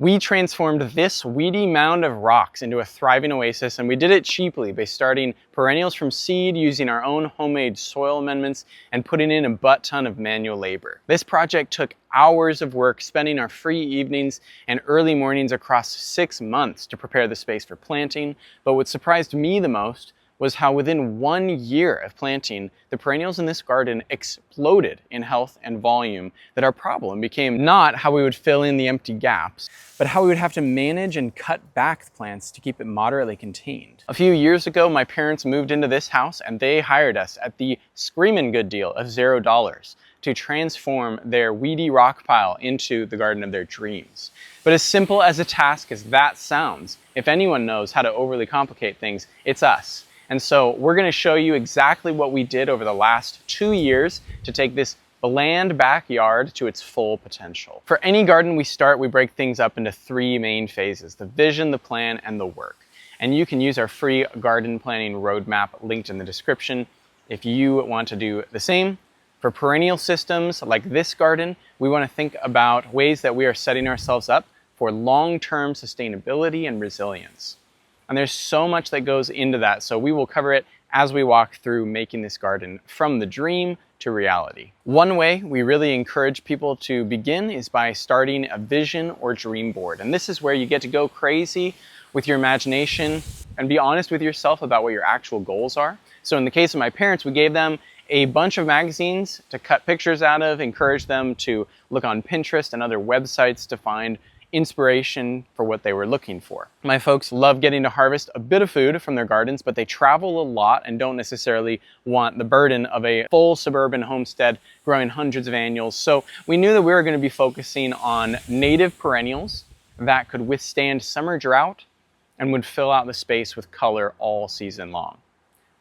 We transformed this weedy mound of rocks into a thriving oasis, and we did it cheaply by starting perennials from seed, using our own homemade soil amendments, and putting in a butt ton of manual labor. This project took hours of work, spending our free evenings and early mornings across 6 months to prepare the space for planting. But what surprised me the most was how within 1 year of planting, the perennials in this garden exploded in health and volume, that our problem became not how we would fill in the empty gaps, but how we would have to manage and cut back the plants to keep it moderately contained. A few years ago, my parents moved into this house and they hired us at the screaming good deal of $0 to transform their weedy rock pile into the garden of their dreams. But as simple as a task as that sounds, if anyone knows how to overly complicate things, it's us. And so we're going to show you exactly what we did over the last 2 years to take this bland backyard to its full potential. For any garden we start, we break things up into 3 main phases: the vision, the plan, and the work. And you can use our free garden planning roadmap linked in the description if you want to do the same. For perennial systems like this garden, we want to think about ways that we are setting ourselves up for long-term sustainability and resilience. And there's so much that goes into that, so we will cover it as we walk through making this garden from the dream to reality. One way we really encourage people to begin is by starting a vision or dream board. And this is where you get to go crazy with your imagination and be honest with yourself about what your actual goals are. So in the case of my parents, we gave them a bunch of magazines to cut pictures out of, encourage them to look on Pinterest and other websites to find inspiration for what they were looking for. My folks love getting to harvest a bit of food from their gardens, but they travel a lot and don't necessarily want the burden of a full suburban homestead growing hundreds of annuals. So we knew that we were going to be focusing on native perennials that could withstand summer drought and would fill out the space with color all season long.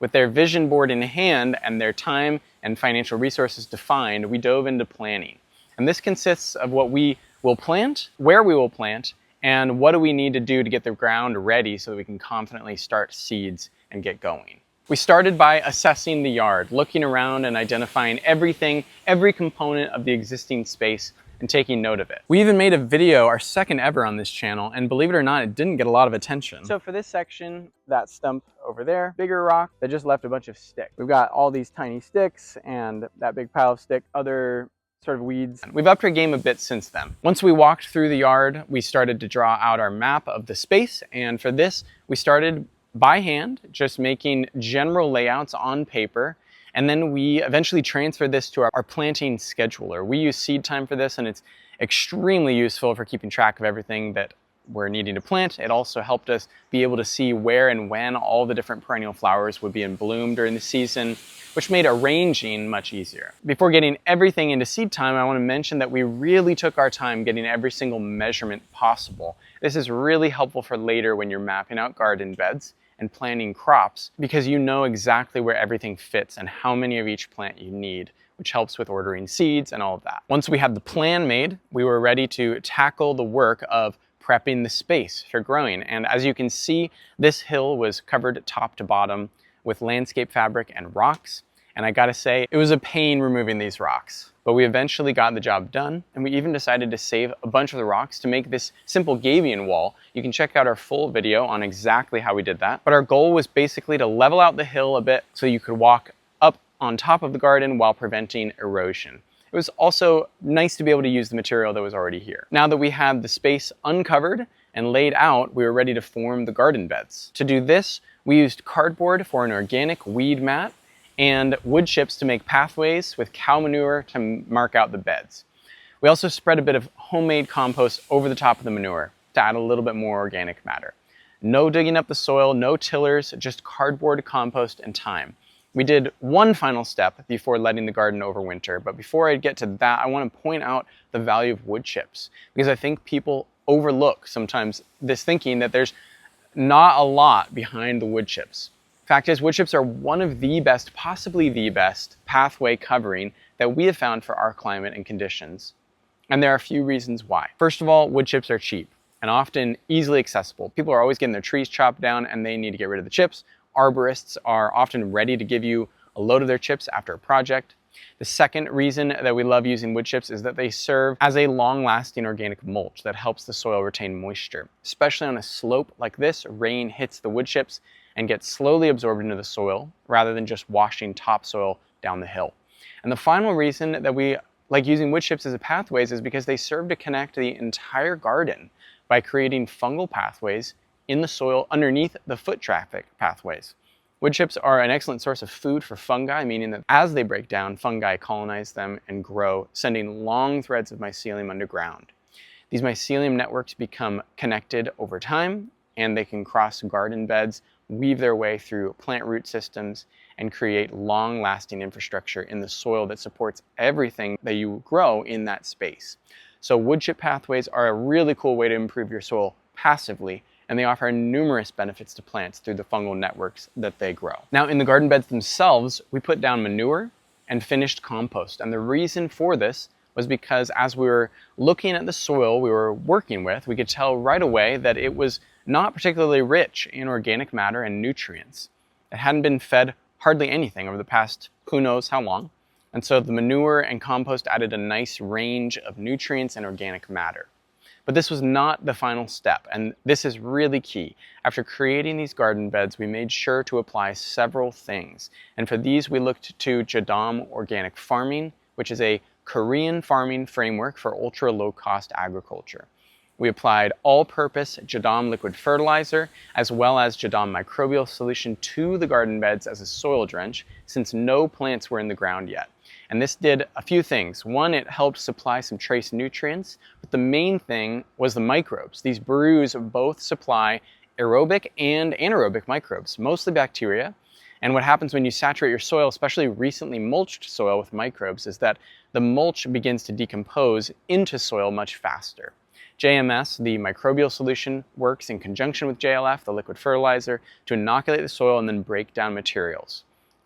With their vision board in hand and their time and financial resources defined, we dove into planning. And this consists of what we will plant, where we will plant, and what do we need to do to get the ground ready so that we can confidently start seeds and get going. We started by assessing the yard, looking around and identifying everything, every component of the existing space, and taking note of it. We even made a video, our second ever on this channel, and believe it or not, it didn't get a lot of attention. So for this section, that stump over there, bigger rock that just left a bunch of sticks. We've got all these tiny sticks and that big pile of stick, other sort of weeds. We've upped our game a bit since then. Once we walked through the yard, we started to draw out our map of the space, and for this, we started by hand, just making general layouts on paper, and then we eventually transferred this to our planting scheduler. We use seed time for this, and it's extremely useful for keeping track of everything that we're needing to plant. It also helped us be able to see where and when all the different perennial flowers would be in bloom during the season, which made arranging much easier. Before getting everything into seed time, I want to mention that we really took our time getting every single measurement possible. This is really helpful for later when you're mapping out garden beds and planting crops, because you know exactly where everything fits and how many of each plant you need, which helps with ordering seeds and all of that. Once we had the plan made, we were ready to tackle the work of prepping the space for growing. And as you can see, this hill was covered top to bottom with landscape fabric and rocks. And I gotta say, it was a pain removing these rocks, but we eventually got the job done. And we even decided to save a bunch of the rocks to make this simple gabion wall. You can check out our full video on exactly how we did that. But our goal was basically to level out the hill a bit so you could walk up on top of the garden while preventing erosion. It was also nice to be able to use the material that was already here. Now that we had the space uncovered and laid out, we were ready to form the garden beds. To do this, we used cardboard for an organic weed mat and wood chips to make pathways with cow manure to mark out the beds. We also spread a bit of homemade compost over the top of the manure to add a little bit more organic matter. No digging up the soil, no tillers, just cardboard, compost, and time. We did one final step before letting the garden overwinter, but before I get to that, I want to point out the value of wood chips, because I think people overlook sometimes this thinking that there's not a lot behind the wood chips. Fact is, wood chips are one of the best, possibly the best, pathway covering that we have found for our climate and conditions. And there are a few reasons why. First of all, wood chips are cheap and often easily accessible. People are always getting their trees chopped down and they need to get rid of the chips. Arborists are often ready to give you a load of their chips after a project. The second reason that we love using wood chips is that they serve as a long-lasting organic mulch that helps the soil retain moisture. Especially on a slope like this, rain hits the wood chips and gets slowly absorbed into the soil rather than just washing topsoil down the hill. And the final reason that we like using wood chips as a pathways is because they serve to connect the entire garden by creating fungal pathways in the soil underneath the foot traffic pathways. Wood chips are an excellent source of food for fungi, meaning that as they break down, fungi colonize them and grow, sending long threads of mycelium underground. These mycelium networks become connected over time, and they can cross garden beds, weave their way through plant root systems, and create long-lasting infrastructure in the soil that supports everything that you grow in that space. So wood chip pathways are a really cool way to improve your soil passively, and they offer numerous benefits to plants through the fungal networks that they grow. Now, in the garden beds themselves, we put down manure and finished compost. And the reason for this was because as we were looking at the soil we were working with, we could tell right away that it was not particularly rich in organic matter and nutrients. It hadn't been fed hardly anything over the past who knows how long. And so the manure and compost added a nice range of nutrients and organic matter. But this was not the final step, and this is really key. After creating these garden beds, we made sure to apply several things. And for these, we looked to Jadam organic farming, which is a Korean farming framework for ultra low-cost agriculture. We applied all-purpose Jadam liquid fertilizer, as well as Jadam microbial solution to the garden beds as a soil drench, since no plants were in the ground yet. And this did a few things. One, it helped supply some trace nutrients, but the main thing was the microbes. These brews both supply aerobic and anaerobic microbes, mostly bacteria. And what happens when you saturate your soil, especially recently mulched soil with microbes, is that the mulch begins to decompose into soil much faster. JMS, the microbial solution, works in conjunction with JLF, the liquid fertilizer, to inoculate the soil and then break down materials.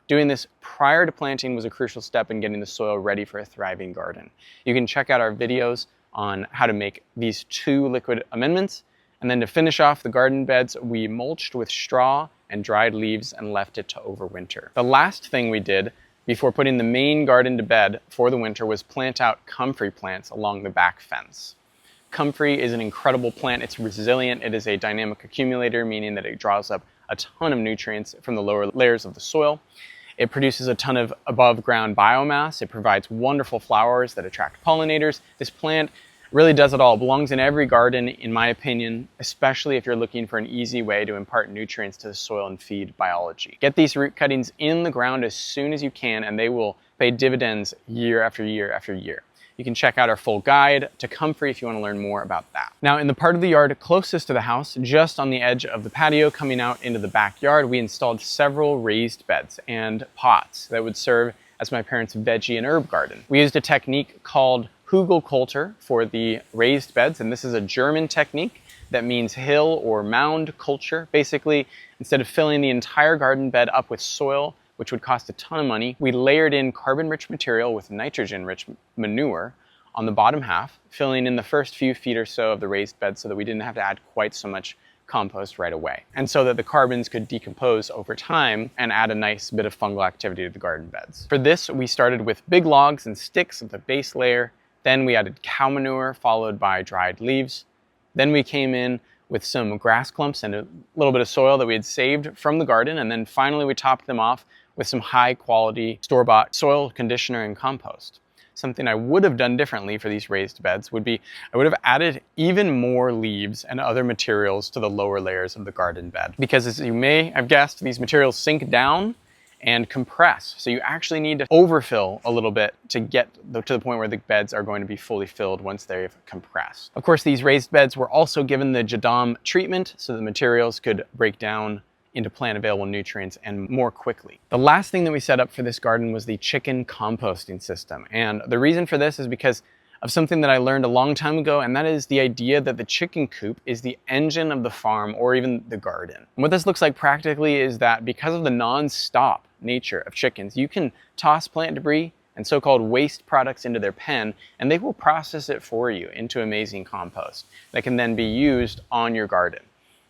Doing this prior to planting was a crucial step in getting the soil ready for a thriving garden. You can check out our videos on how to make these two liquid amendments. And then to finish off the garden beds, we mulched with straw and dried leaves and left it to overwinter. The last thing we did before putting the main garden to bed for the winter was plant out comfrey plants along the back fence. Comfrey is an incredible plant. It's resilient. It is a dynamic accumulator, meaning that it draws up a ton of nutrients from the lower layers of the soil. It produces a ton of above ground biomass. It provides wonderful flowers that attract pollinators. This plant really does it all. It belongs in every garden, in my opinion, especially if you're looking for an easy way to impart nutrients to the soil and feed biology. Get these root cuttings in the ground as soon as you can, and they will pay dividends year after year after year. You can check out our full guide to comfrey if you want to learn more about that. Now, in the part of the yard closest to the house, just on the edge of the patio coming out into the backyard, we installed several raised beds and pots that would serve as my parents' veggie and herb garden. We used a technique called Hugelkultur for the raised beds, and this is a German technique that means hill or mound culture. Basically, instead of filling the entire garden bed up with soil, which would cost a ton of money, we layered in carbon-rich material with nitrogen-rich manure on the bottom half, filling in the first few feet or so of the raised bed so that we didn't have to add quite so much compost right away, and so that the carbons could decompose over time and add a nice bit of fungal activity to the garden beds. For this, we started with big logs and sticks at the base layer, then we added cow manure followed by dried leaves, then we came in with some grass clumps and a little bit of soil that we had saved from the garden, and then finally we topped them off with some high quality store-bought soil conditioner and compost. Something I would have done differently for these raised beds would be I would have added even more leaves and other materials to the lower layers of the garden bed. Because as you may have guessed, these materials sink down and compress. So you actually need to overfill a little bit to get to the point where the beds are going to be fully filled once they've compressed. Of course, these raised beds were also given the Jadam treatment so the materials could break down into plant available nutrients and more quickly. The last thing that we set up for this garden was the chicken composting system. And the reason for this is because of something that I learned a long time ago, and that is the idea that the chicken coop is the engine of the farm or even the garden. And what this looks like practically is that because of the non-stop nature of chickens, you can toss plant debris and so-called waste products into their pen, and they will process it for you into amazing compost that can then be used on your garden.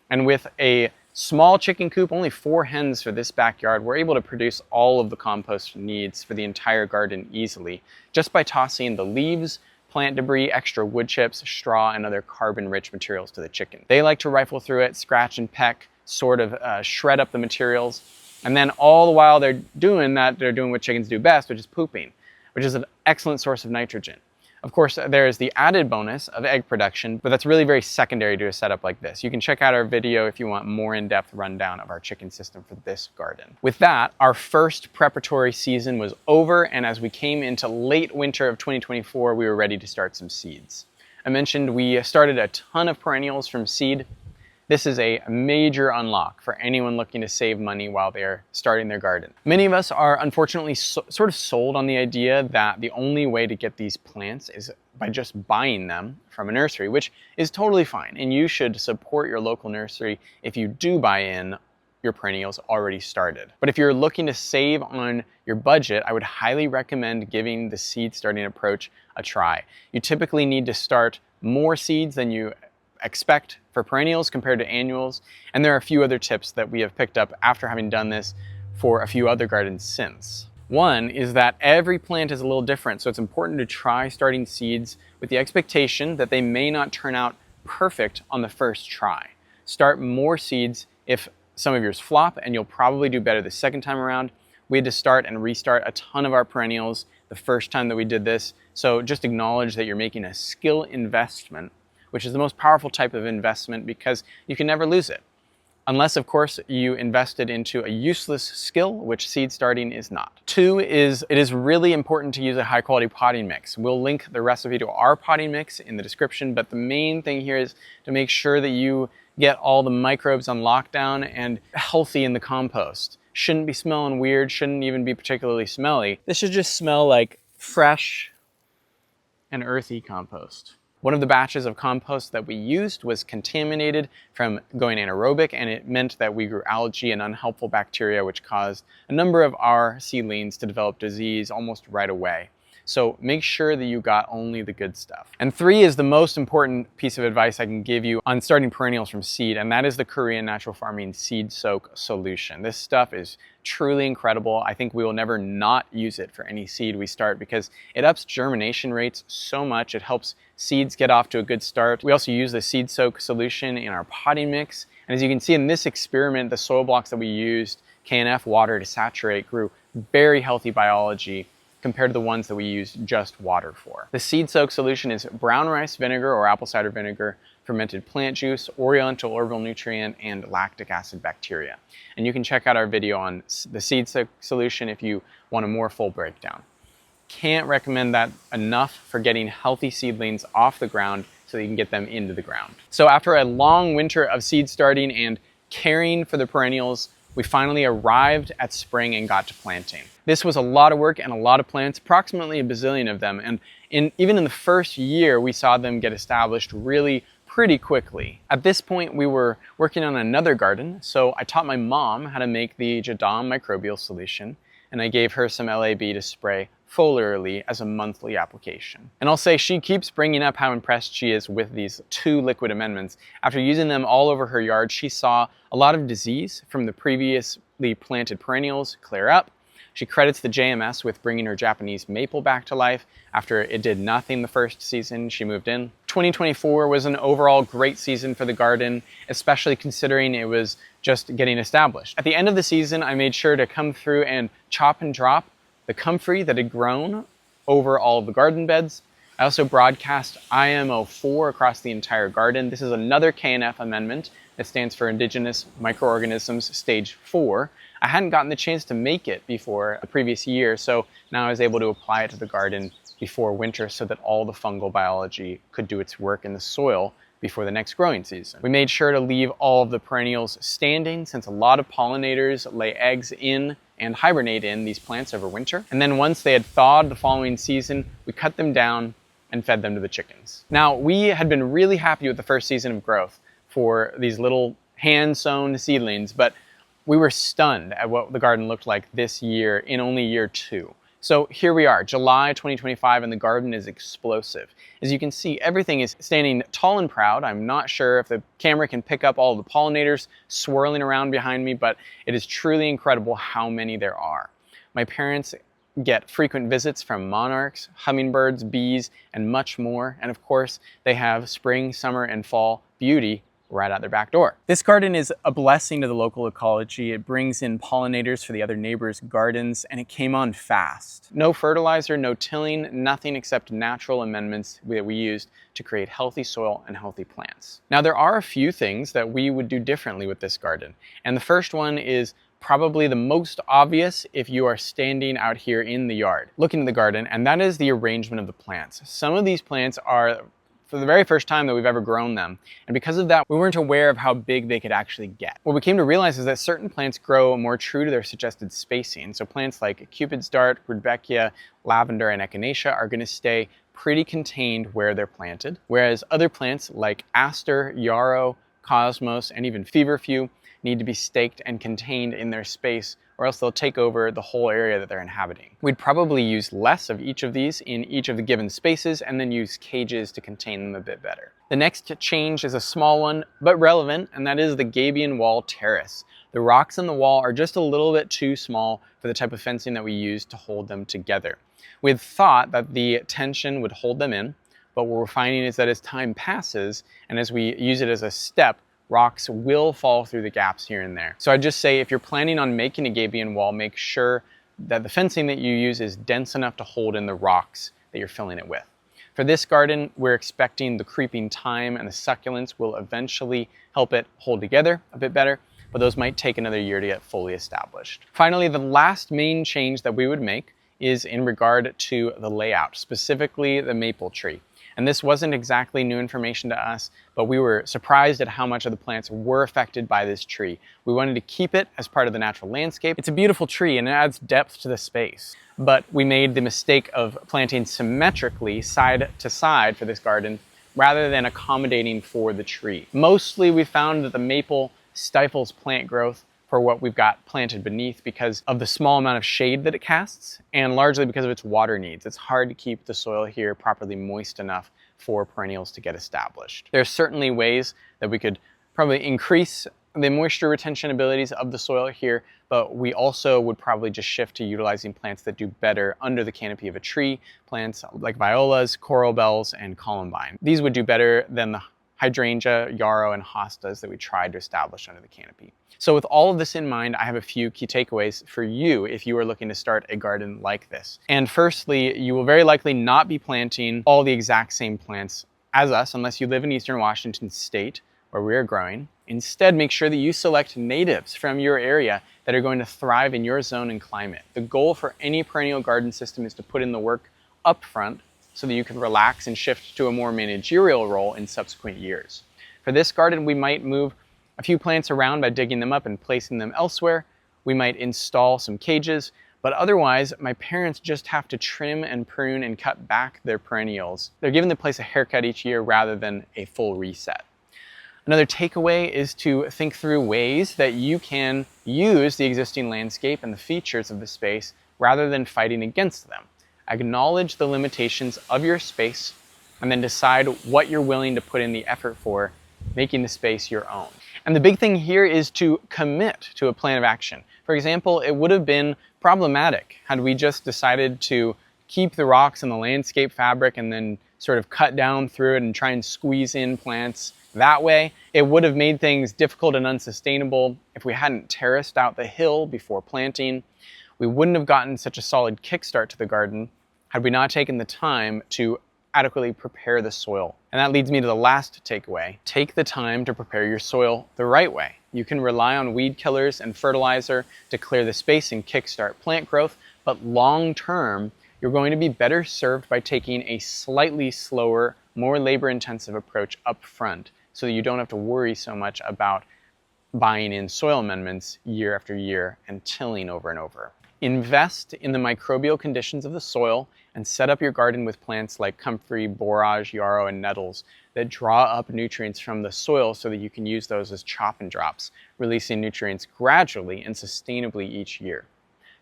And with a Small chicken coop, only 4 hens for this backyard. We're able to produce all of the compost needs for the entire garden easily just by tossing the leaves, plant debris, extra wood chips, straw, and other carbon-rich materials to the chicken. They like to rifle through it, scratch and peck, sort of shred up the materials, and then all the while they're doing that, they're doing what chickens do best, which is pooping, which is an excellent source of nitrogen. Of course, there is the added bonus of egg production, but that's really very secondary to a setup like this. You can check out our video if you want more in-depth rundown of our chicken system for this garden. With that, our first preparatory season was over, and as we came into late winter of 2024, we were ready to start some seeds. I mentioned we started a ton of perennials from seed. This is a major unlock for anyone looking to save money while they're starting their garden. Many of us are unfortunately sort of sold on the idea that the only way to get these plants is by just buying them from a nursery, which is totally fine. And you should support your local nursery if you do buy in your perennials already started. But if you're looking to save on your budget, I would highly recommend giving the seed starting approach a try. You typically need to start more seeds than you expect for perennials compared to annuals, and there are a few other tips that we have picked up after having done this for a few other gardens since. One is that every plant is a little different, so it's important to try starting seeds with the expectation that they may not turn out perfect on the first try. Start more seeds if some of yours flop, and you'll probably do better the second time around. We had to start and restart a ton of our perennials the first time that we did this, so just acknowledge that you're making a skill investment, which is the most powerful type of investment because you can never lose it. Unless, of course, you invested into a useless skill, which seed starting is not. Two is, it is really important to use a high quality potting mix. We'll link the recipe to our potting mix in the description, but the main thing here is to make sure that you get all the microbes on lockdown and healthy in the compost. Shouldn't be smelling weird, shouldn't even be particularly smelly. This should just smell like fresh and earthy compost. One of the batches of compost that we used was contaminated from going anaerobic, and it meant that we grew algae and unhelpful bacteria, which caused a number of our seedlings to develop disease almost right away. So make sure that you got only the good stuff. And three is the most important piece of advice I can give you on starting perennials from seed, and that is the Korean natural farming seed soak solution. This stuff is truly incredible. I think we will never not use it for any seed we start because it ups germination rates so much. It helps seeds get off to a good start. We also use the seed soak solution in our potting mix. And as you can see in this experiment, the soil blocks that we used, KNF water to saturate, grew very healthy biology compared to the ones that we used just water for. The seed soak solution is brown rice vinegar or apple cider vinegar, fermented plant juice, oriental herbal nutrient, and lactic acid bacteria. And you can check out our video on the seed soak solution if you want a more full breakdown. Can't recommend that enough for getting healthy seedlings off the ground so that you can get them into the ground. So after a long winter of seed starting and caring for the perennials, we finally arrived at spring and got to planting. This was a lot of work and a lot of plants, approximately a bazillion of them. And even in the first year, we saw them get established really pretty quickly. At this point, we were working on another garden, so I taught my mom how to make the Jadam microbial solution, and I gave her some LAB to spray foliarly as a monthly application. And I'll say she keeps bringing up how impressed she is with these 2 liquid amendments. After using them all over her yard, she saw a lot of disease from the previously planted perennials clear up. She credits the JMS with bringing her Japanese maple back to life. After it did nothing the first season she moved in. 2024 was an overall great season for the garden, especially considering it was just getting established. At the end of the season, I made sure to come through and chop and drop the comfrey that had grown over all of the garden beds. I also broadcast IMO4 across the entire garden. This is another KNF amendment that stands for Indigenous Microorganisms Stage 4. I hadn't gotten the chance to make it before the previous year, so now I was able to apply it to the garden before winter so that all the fungal biology could do its work in the soil before the next growing season. We made sure to leave all of the perennials standing since a lot of pollinators lay eggs in and hibernate in these plants over winter. And then once they had thawed the following season, we cut them down and fed them to the chickens. Now, we had been really happy with the first season of growth for these little hand-sown seedlings, but we were stunned at what the garden looked like this year in only year 2. So here we are, July 2025, and the garden is explosive. As you can see, everything is standing tall and proud. I'm not sure if the camera can pick up all the pollinators swirling around behind me, but it is truly incredible how many there are. My parents get frequent visits from monarchs, hummingbirds, bees, and much more. And of course, they have spring, summer, and fall beauty right out their back door. This garden is a blessing to the local ecology. It brings in pollinators for the other neighbors' gardens, and it came on fast. No fertilizer, no tilling, nothing except natural amendments that we used to create healthy soil and healthy plants. Now, there are a few things that we would do differently with this garden. And the first one is probably the most obvious if you are standing out here in the yard looking at the garden, and that is the arrangement of the plants. Some of these plants are for the very first time that we've ever grown them. And because of that, we weren't aware of how big they could actually get. What we came to realize is that certain plants grow more true to their suggested spacing. So plants like Cupid's dart, Rudbeckia, lavender, and echinacea are going to stay pretty contained where they're planted. Whereas other plants like aster, yarrow, cosmos, and even feverfew need to be staked and contained in their space, or else they'll take over the whole area that they're inhabiting. We'd probably use less of each of these in each of the given spaces and then use cages to contain them a bit better. The next change is a small one, but relevant, and that is the gabion wall terrace. The rocks in the wall are just a little bit too small for the type of fencing that we use to hold them together. We had thought that the tension would hold them in, but what we're finding is that as time passes and as we use it as a step, rocks will fall through the gaps here and there. So I'd just say if you're planning on making a gabion wall, make sure that the fencing that you use is dense enough to hold in the rocks that you're filling it with. For this garden, we're expecting the creeping thyme and the succulents will eventually help it hold together a bit better, but those might take another year to get fully established. Finally, the last main change that we would make is in regard to the layout, specifically the maple tree. And this wasn't exactly new information to us, but we were surprised at how much of the plants were affected by this tree. We wanted to keep it as part of the natural landscape. It's a beautiful tree and it adds depth to the space. But we made the mistake of planting symmetrically side to side for this garden rather than accommodating for the tree. Mostly we found that the maple stifles plant growth for what we've got planted beneath because of the small amount of shade that it casts and largely because of its water needs. It's hard to keep the soil here properly moist enough for perennials to get established. There are certainly ways that we could probably increase the moisture retention abilities of the soil here, but we also would probably just shift to utilizing plants that do better under the canopy of a tree, plants like violas, coral bells, and columbine. These would do better than the hydrangea, yarrow, and hostas that we tried to establish under the canopy. So with all of this in mind, I have a few key takeaways for you if you are looking to start a garden like this. And firstly, you will very likely not be planting all the exact same plants as us unless you live in Eastern Washington State, where we are growing. Instead, make sure that you select natives from your area that are going to thrive in your zone and climate. The goal for any perennial garden system is to put in the work up front so that you can relax and shift to a more managerial role in subsequent years. For this garden, we might move a few plants around by digging them up and placing them elsewhere. We might install some cages, but otherwise, my parents just have to trim and prune and cut back their perennials. They're giving the place a haircut each year rather than a full reset. Another takeaway is to think through ways that you can use the existing landscape and the features of the space rather than fighting against them. Acknowledge the limitations of your space and then decide what you're willing to put in the effort for making the space your own. And the big thing here is to commit to a plan of action. For example, it would have been problematic had we just decided to keep the rocks in the landscape fabric and then sort of cut down through it and try and squeeze in plants that way. It would have made things difficult and unsustainable if we hadn't terraced out the hill before planting. We wouldn't have gotten such a solid kickstart to the garden had we not taken the time to adequately prepare the soil. And that leads me to the last takeaway. Take the time to prepare your soil the right way. You can rely on weed killers and fertilizer to clear the space and kickstart plant growth, but long term, you're going to be better served by taking a slightly slower, more labor-intensive approach up front so that you don't have to worry so much about buying in soil amendments year after year and tilling over and over. Invest in the microbial conditions of the soil and set up your garden with plants like comfrey, borage, yarrow, and nettles that draw up nutrients from the soil so that you can use those as chop and drops, releasing nutrients gradually and sustainably each year.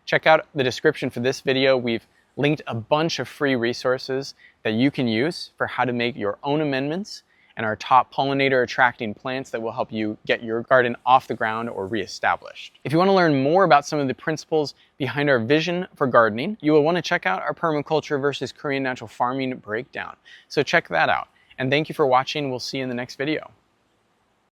Check out the description for this video. We've linked a bunch of free resources that you can use for how to make your own amendments and our top pollinator attracting plants that will help you get your garden off the ground or reestablished. If you want to learn more about some of the principles behind our vision for gardening, you will want to check out our permaculture versus Korean natural farming breakdown. So check that out. And thank you for watching. We'll see you in the next video.